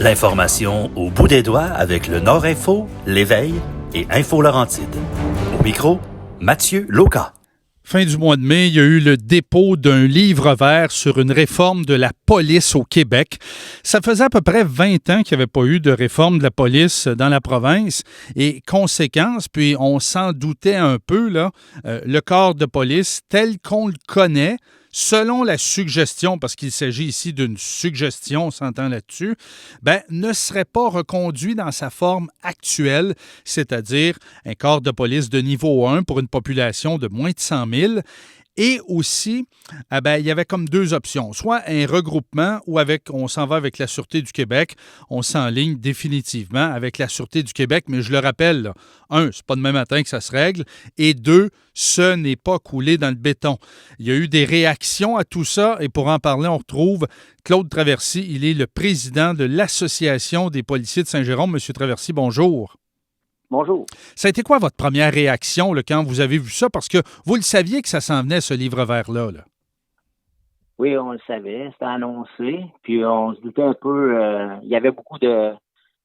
L'information au bout des doigts avec le Nord Info, l'Éveil et Info Laurentide. Au micro, Mathieu Loca. Fin du mois de mai, il y a eu le dépôt d'un livre vert sur une réforme de la police au Québec. Ça faisait à peu près 20 ans qu'il n'y avait pas eu de réforme de la police dans la province. Et conséquence, puis on s'en doutait un peu, là, le corps de police tel qu'on le connaît, selon la suggestion, parce qu'il s'agit ici d'une suggestion, on s'entend là-dessus, ne serait pas reconduit dans sa forme actuelle, c'est-à-dire un corps de police de niveau 1 pour une population de moins de 100 000. Et aussi, il y avait comme deux options. Soit un regroupement ou on s'en va avec la Sûreté du Québec. On s'enligne définitivement avec la Sûreté du Québec. Mais je le rappelle, là, un, c'est pas demain matin que ça se règle. Et deux, ce n'est pas coulé dans le béton. Il y a eu des réactions à tout ça. Et pour en parler, on retrouve Claude Traversy. Il est le président de l'Association des policiers de Saint-Jérôme. Monsieur Traversy, bonjour. Bonjour. Ça a été quoi votre première réaction là, quand vous avez vu ça? Parce que vous le saviez que ça s'en venait, ce livre vert-là. Là. Oui, on le savait, c'était annoncé. Puis on se doutait un peu, il y avait beaucoup de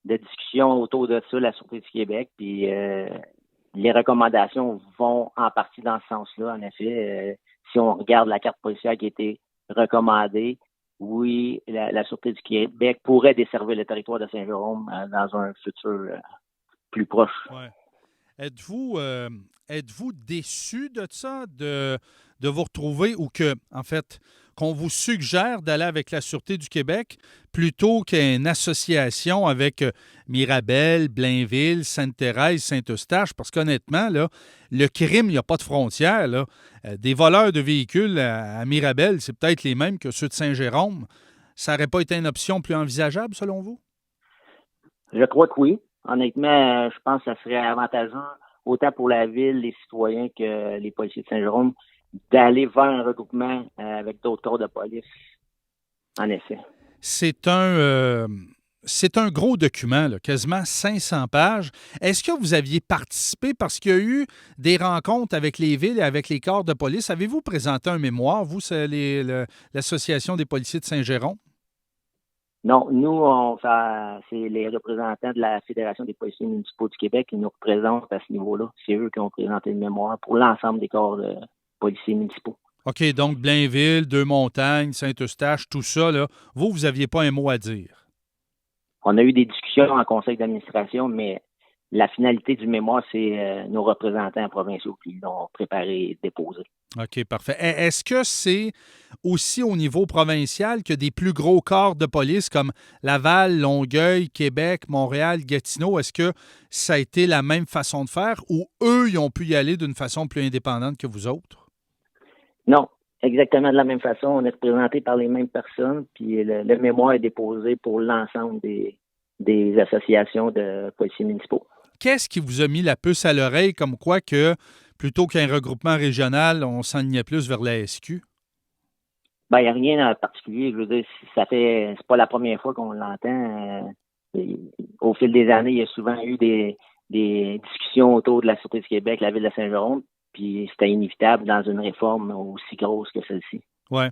discussions autour de ça, la Sûreté du Québec. Puis les recommandations vont en partie dans ce sens-là, en effet. Si on regarde la carte policière qui a été recommandée, oui, la Sûreté du Québec pourrait desservir le territoire de Saint-Jérôme dans un futur plus proche. Ouais. Êtes-vous déçu de ça, de vous retrouver ou en fait, qu'on vous suggère d'aller avec la Sûreté du Québec plutôt qu'une association avec Mirabel, Blainville, Sainte-Thérèse, Saint-Eustache? Parce qu'honnêtement, là, le crime, il n'y a pas de frontières. Là. Des voleurs de véhicules à Mirabel, c'est peut-être les mêmes que ceux de Saint-Jérôme. Ça n'aurait pas été une option plus envisageable, selon vous? Je crois que oui. Honnêtement, je pense que ça serait avantageux, autant pour la ville, les citoyens que les policiers de Saint-Jérôme, d'aller vers un regroupement avec d'autres corps de police. En effet. C'est un gros document, là, quasiment 500 pages. Est-ce que vous aviez participé parce qu'il y a eu des rencontres avec les villes et avec les corps de police? Avez-vous présenté un mémoire, vous, c'est l'Association des policiers de Saint-Jérôme? Non, nous, c'est les représentants de la Fédération des policiers municipaux du Québec qui nous représentent à ce niveau-là. C'est eux qui ont présenté le mémoire pour l'ensemble des corps de policiers municipaux. OK, donc Blainville, Deux-Montagnes, Saint-Eustache, tout ça, là, vous n'aviez pas un mot à dire? On a eu des discussions en conseil d'administration, mais la finalité du mémoire, c'est nos représentants provinciaux qui l'ont préparé et déposé. OK, parfait. Est-ce que c'est aussi au niveau provincial que des plus gros corps de police comme Laval, Longueuil, Québec, Montréal, Gatineau, est-ce que ça a été la même façon de faire ou eux, ils ont pu y aller d'une façon plus indépendante que vous autres? Non, exactement de la même façon. On est représenté par les mêmes personnes, puis le mémoire est déposé pour l'ensemble des associations de policiers municipaux. Qu'est-ce qui vous a mis la puce à l'oreille comme quoi que plutôt qu'un regroupement régional, on s'enlignait plus vers la SQ? Il n'y a rien en particulier. Je veux dire, c'est pas la première fois qu'on l'entend. Au fil des années, il y a souvent eu des discussions autour de la Sûreté du Québec, la ville de Saint-Jérôme, puis c'était inévitable dans une réforme aussi grosse que celle-ci. Oui.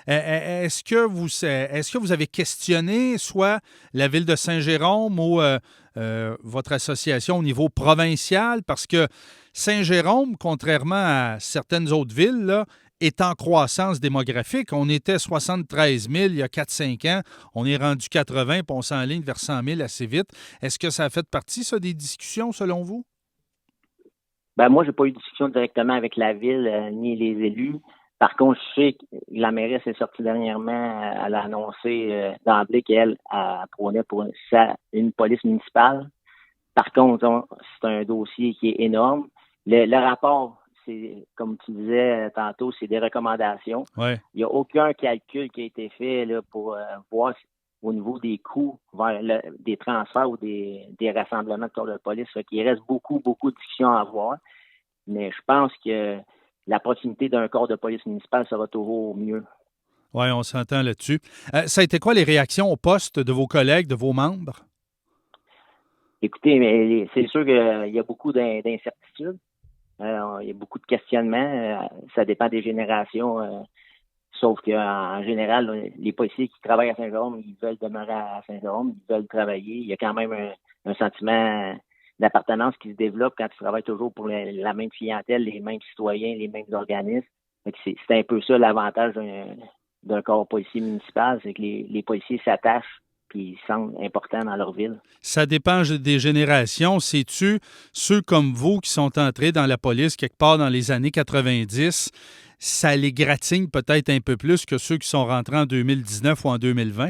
Est-ce que vous avez questionné soit la ville de Saint-Jérôme ou votre association au niveau provincial? Parce que Saint-Jérôme, contrairement à certaines autres villes, là, est en croissance démographique. On était 73 000 il y a 4-5 ans. On est rendu 80 puis on s'enligne vers 100 000 assez vite. Est-ce que ça a fait partie, ça, des discussions, selon vous? Moi, j'ai pas eu de discussion directement avec la ville ni les élus. Par contre, je sais que la mairesse est sortie dernièrement, elle a annoncé d'emblée qu'elle prônait pour une police municipale. Par contre, c'est un dossier qui est énorme. Le rapport, c'est, comme tu disais tantôt, c'est des recommandations. Ouais. Il n'y a aucun calcul qui a été fait là, pour voir au niveau des coûts vers des transferts ou des rassemblements de corps de police. Il reste beaucoup, beaucoup de discussions à avoir. Mais je pense que la proximité d'un corps de police municipale sera toujours mieux. Oui, on s'entend là-dessus. Ça a été quoi les réactions au poste de vos collègues, de vos membres? Écoutez, mais c'est sûr qu'il y a beaucoup d'incertitudes. Il y a beaucoup de questionnements. Ça dépend des générations. Sauf qu'en général, là, les policiers qui travaillent à Saint-Jérôme, ils veulent demeurer à Saint-Jérôme, ils veulent travailler. Il y a quand même un sentiment d'appartenance qui se développe quand tu travailles toujours pour la même clientèle, les mêmes citoyens, les mêmes organismes. Fait que c'est un peu ça l'avantage d'un corps policier municipal, c'est que les policiers s'attachent puis ils semblent importants dans leur ville. Ça dépend des générations. Sais-tu, ceux comme vous qui sont entrés dans la police quelque part dans les années 90, ça les gratigne peut-être un peu plus que ceux qui sont rentrés en 2019 ou en 2020?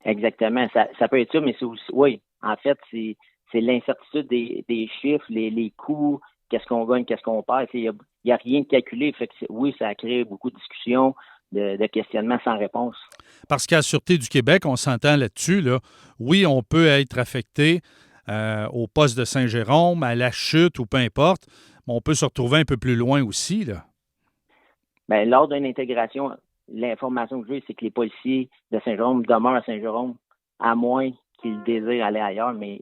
Exactement. Ça peut être ça, mais c'est aussi, oui, en fait, c'est l'incertitude des chiffres, les coûts, qu'est-ce qu'on gagne, qu'est-ce qu'on perd. Il y a rien de calculé. Fait que oui, ça a créé beaucoup de discussions, de questionnements sans réponse. Parce qu'à la Sûreté du Québec, on s'entend là-dessus, là. Oui, on peut être affecté au poste de Saint-Jérôme, à la chute ou peu importe, mais on peut se retrouver un peu plus loin aussi, là. Bien, lors d'une intégration, l'information que j'ai, c'est que les policiers de Saint-Jérôme demeurent à Saint-Jérôme, à moins qu'ils désirent aller ailleurs, mais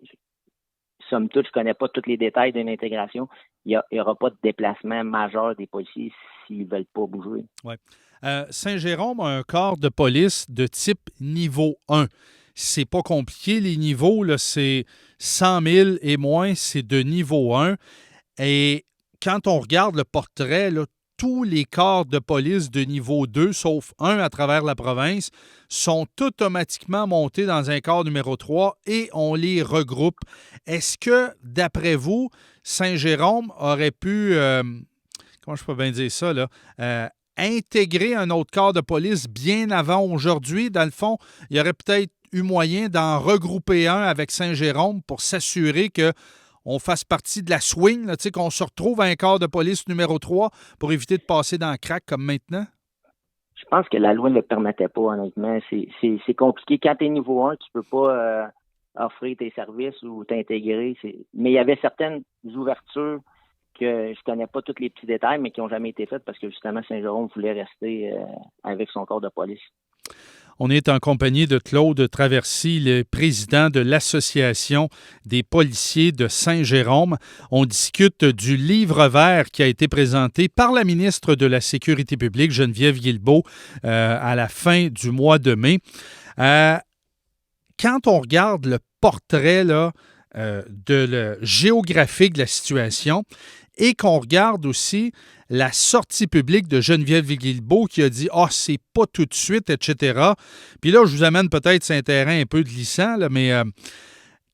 somme toute, je ne connais pas tous les détails d'une intégration. Il n'y aura pas de déplacement majeur des policiers s'ils ne veulent pas bouger. Ouais. Saint-Jérôme a un corps de police de type niveau 1. C'est pas compliqué, les niveaux, là, c'est 100 000 et moins, c'est de niveau 1. Et quand on regarde le portrait, là, tous les corps de police de niveau 2, sauf un à travers la province, sont automatiquement montés dans un corps numéro 3 et on les regroupe. Est-ce que, d'après vous, Saint-Jérôme aurait pu, comment je peux bien dire ça, là, intégrer un autre corps de police bien avant aujourd'hui? Dans le fond, il y aurait peut-être eu moyen d'en regrouper un avec Saint-Jérôme pour s'assurer que on fasse partie de la swing, là, qu'on se retrouve à un corps de police numéro 3 pour éviter de passer dans le crack comme maintenant? Je pense que la loi ne le permettait pas, honnêtement. C'est compliqué. Quand tu es niveau 1, tu peux pas offrir tes services ou t'intégrer. Mais il y avait certaines ouvertures que je connais pas tous les petits détails, mais qui n'ont jamais été faites parce que justement Saint-Jérôme voulait rester avec son corps de police. On est en compagnie de Claude Traversy, le président de l'Association des policiers de Saint-Jérôme. On discute du livre vert qui a été présenté par la ministre de la Sécurité publique, Geneviève Guilbeault, à la fin du mois de mai. Quand on regarde le portrait là, géographique de la situation et qu'on regarde aussi la sortie publique de Geneviève Guilbeault qui a dit « Ah, c'est pas tout de suite, etc. » Puis là, je vous amène peut-être sur un terrain un peu glissant, là, mais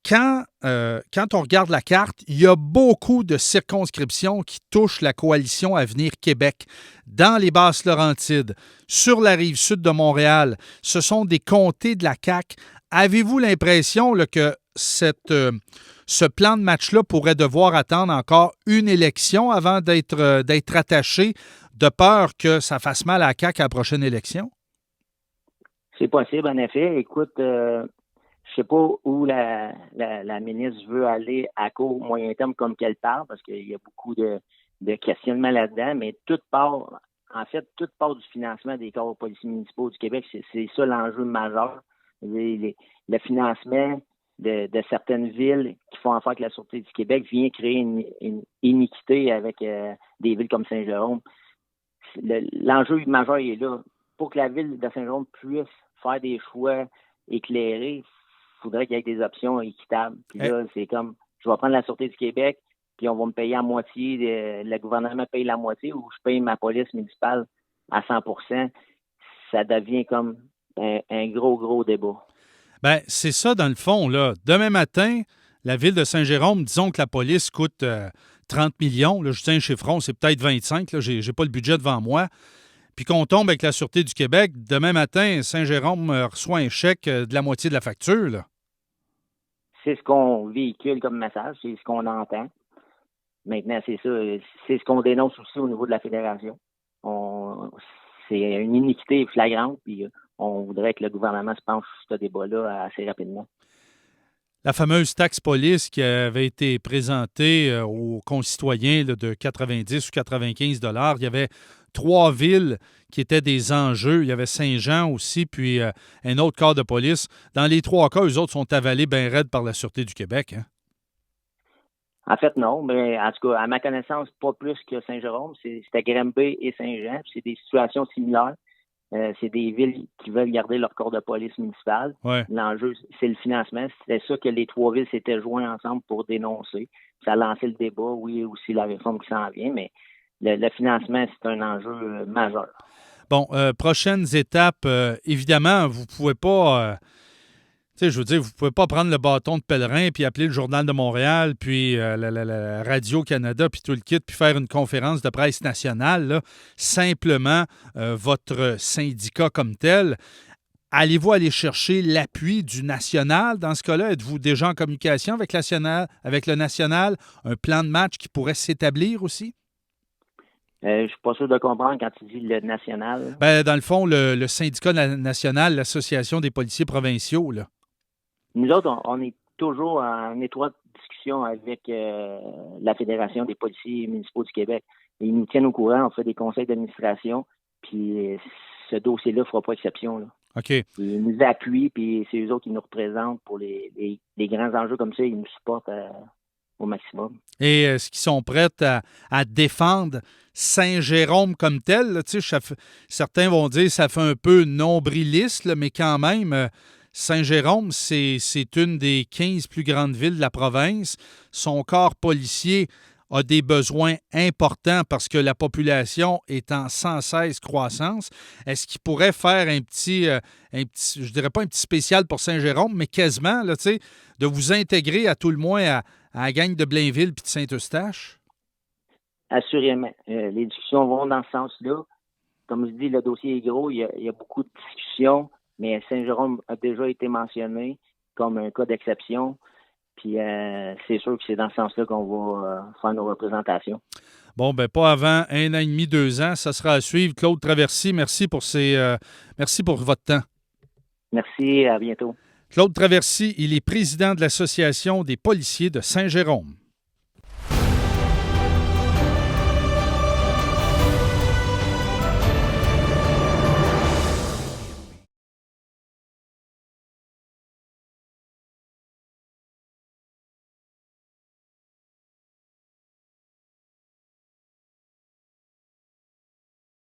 quand on regarde la carte, il y a beaucoup de circonscriptions qui touchent la coalition Avenir Québec. Dans les Basses-Laurentides, sur la rive sud de Montréal, ce sont des comtés de la CAQ. Avez-vous l'impression là, que ce plan de match-là pourrait devoir attendre encore une élection avant d'être attaché, de peur que ça fasse mal à la CAQ à la prochaine élection? C'est possible, en effet. Écoute, je sais pas où la ministre veut aller à court, moyen terme, comme qu'elle parle, parce qu'il y a beaucoup de questionnements là-dedans, mais toute part du financement des corps policiers municipaux du Québec, c'est ça l'enjeu majeur. Le financement de certaines villes qui font affaire avec la Sûreté du Québec vient créer une iniquité avec des villes comme Saint-Jérôme. L'enjeu majeur est là. Pour que la ville de Saint-Jérôme puisse faire des choix éclairés, il faudrait qu'il y ait des options équitables. Puis là, c'est comme, je vais prendre la Sûreté du Québec, puis on va me payer à moitié, le gouvernement paye la moitié, ou je paye ma police municipale à 100%. Ça devient comme un gros débat. Bien, c'est ça, dans le fond, là. Demain matin, la ville de Saint-Jérôme, disons que la police coûte 30 millions. Là, je tiens un chiffron, c'est peut-être 25. Là, j'ai pas le budget devant moi. Puis qu'on tombe avec la Sûreté du Québec, demain matin, Saint-Jérôme reçoit un chèque de la moitié de la facture, là. C'est ce qu'on véhicule comme message, c'est ce qu'on entend. Maintenant, c'est ça. C'est ce qu'on dénonce aussi au niveau de la fédération. C'est une iniquité flagrante, puis on voudrait que le gouvernement se penche sur ce débat-là assez rapidement. La fameuse taxe police qui avait été présentée aux concitoyens là, de 90 ou 95 $, il y avait 3 villes qui étaient des enjeux. Il y avait Saint-Jean aussi, puis un autre corps de police. Dans les 3 cas, eux autres sont avalés bien raides par la Sûreté du Québec. Hein? En fait, non, mais en tout cas, à ma connaissance, pas plus que Saint-Jérôme. C'était Granby et Saint-Jean. C'est des situations similaires. C'est des villes qui veulent garder leur corps de police municipale. Ouais. L'enjeu, c'est le financement. C'était ça que les trois villes s'étaient joints ensemble pour dénoncer. Ça a lancé le débat, oui, aussi la réforme qui s'en vient, mais le financement, c'est un enjeu majeur. Bon, prochaines étapes, évidemment, vous pouvez pas... tu sais, je veux dire, vous ne pouvez pas prendre le bâton de pèlerin puis appeler le Journal de Montréal, puis la Radio-Canada, puis tout le kit, puis faire une conférence de presse nationale, là. Simplement, votre syndicat comme tel. Allez-vous aller chercher l'appui du national dans ce cas-là? Êtes-vous déjà en communication avec le national? Un plan de match qui pourrait s'établir aussi? Je suis pas sûr de comprendre quand tu dis le national. Ben, dans le fond, le syndicat national, l'Association des policiers provinciaux, là. Nous autres, on est toujours en étroite discussion avec la Fédération des policiers municipaux du Québec. Et ils nous tiennent au courant, on fait des conseils d'administration, puis ce dossier-là ne fera pas exception, là. OK. Ils nous appuient, puis c'est eux autres qui nous représentent pour les grands enjeux comme ça. Ils nous supportent au maximum. Et est-ce qu'ils sont prêts à défendre Saint-Jérôme comme tel? Là, certains vont dire que ça fait un peu nombriliste, là, mais quand même, Saint-Jérôme, c'est une des 15 plus grandes villes de la province. Son corps policier a des besoins importants parce que la population est en sans cesse croissance. Est-ce qu'il pourrait faire un petit, je dirais pas un petit spécial pour Saint-Jérôme, mais quasiment, là, de vous intégrer à tout le moins à la gang de Blainville puis de Saint-Eustache? Assurément. Les discussions vont dans ce sens-là. Comme je dis, le dossier est gros. Il y a beaucoup de discussions, mais Saint-Jérôme a déjà été mentionné comme un cas d'exception. Puis c'est sûr que c'est dans ce sens-là qu'on va faire nos représentations. Bon, ben pas avant 1 an et demi, 2 ans. Ça sera à suivre. Claude Traversy, merci pour votre temps. Merci, à bientôt. Claude Traversy, il est président de l'Association des policiers de Saint-Jérôme.